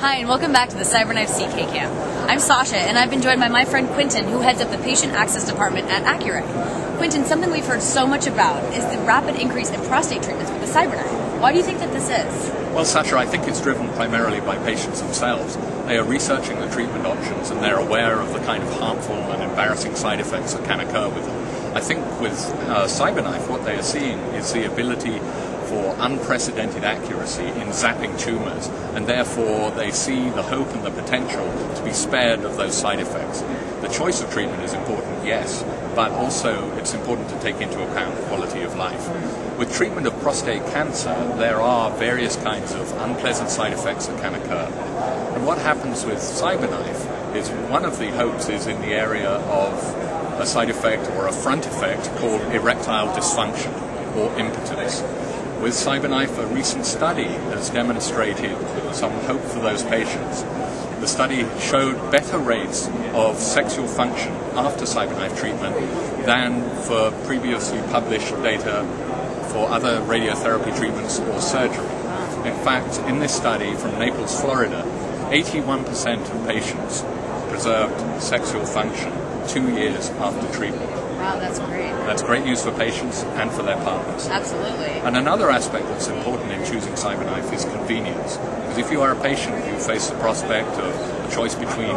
Hi, and welcome back to the CyberKnife CK Camp. I'm Sasha, and I've been joined by my friend Quentin, who heads up the Patient Access Department at Accurate. Quentin, something we've heard so much about is the rapid increase in prostate treatments with the CyberKnife. Why do you think that this is? Well, Sasha, I think it's driven primarily by patients themselves. They are researching the treatment options, and they're aware of the kind of harmful and embarrassing side effects that can occur with them. I think with CyberKnife, what they are seeing is the ability for unprecedented accuracy in zapping tumors, and therefore they see the hope and the potential to be spared of those side effects. The choice of treatment is important, yes, but also it's important to take into account quality of life. With treatment of prostate cancer, there are various kinds of unpleasant side effects that can occur. And what happens with CyberKnife is one of the hopes is in the area of a side effect or a front effect called erectile dysfunction or impotence. With CyberKnife, a recent study has demonstrated some hope for those patients. The study showed better rates of sexual function after CyberKnife treatment than for previously published data for other radiotherapy treatments or surgery. In fact, in this study from Naples, Florida, 81% of patients preserved sexual function 2 years after treatment. Wow, that's great. That's great news for patients and for their partners. Absolutely. And another aspect that's important in choosing CyberKnife is convenience. Because if you are a patient, you face the prospect of a choice between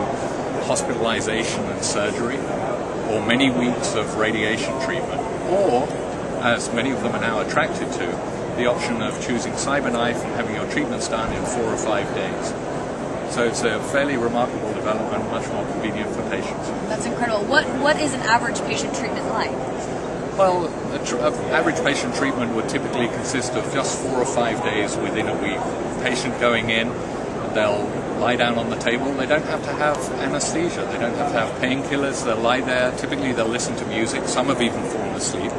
hospitalization and surgery, or many weeks of radiation treatment, or, as many of them are now attracted to, the option of choosing CyberKnife and having your treatments done in 4 or 5 days. So it's a fairly remarkable development, much more convenient for patients. That's incredible. What is an average patient treatment like? Well, an average patient treatment would typically consist of just 4 or 5 days within a week. Patient going in, they'll lie down on the table. They don't have to have anesthesia. They don't have to have painkillers. They'll lie there. Typically, they'll listen to music. Some have even fallen asleep.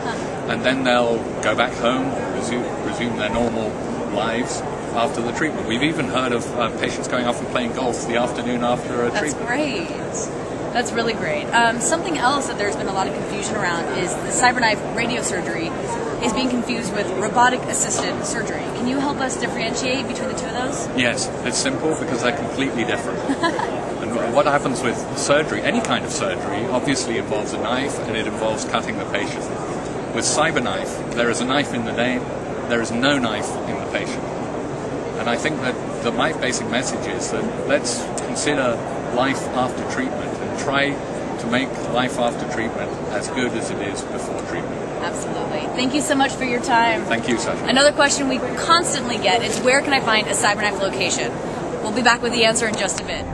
And then they'll go back home, resume their normal lives after the treatment. We've even heard of patients going off and playing golf the afternoon after a treatment. That's great. That's really great. Something else that there's been a lot of confusion around is the CyberKnife radiosurgery is being confused with robotic-assisted surgery. Can you help us differentiate between the two of those? Yes, it's simple because they're completely different. And what happens with surgery, any kind of surgery, obviously involves a knife and it involves cutting the patient. With CyberKnife, there is a knife in the name, there is no knife in the patient. And I think that my basic message is that let's consider life after treatment and try to make life after treatment as good as it is before treatment. Absolutely. Thank you so much for your time. Thank you, Sasha. Another question we constantly get is, where can I find a CyberKnife location? We'll be back with the answer in just a bit.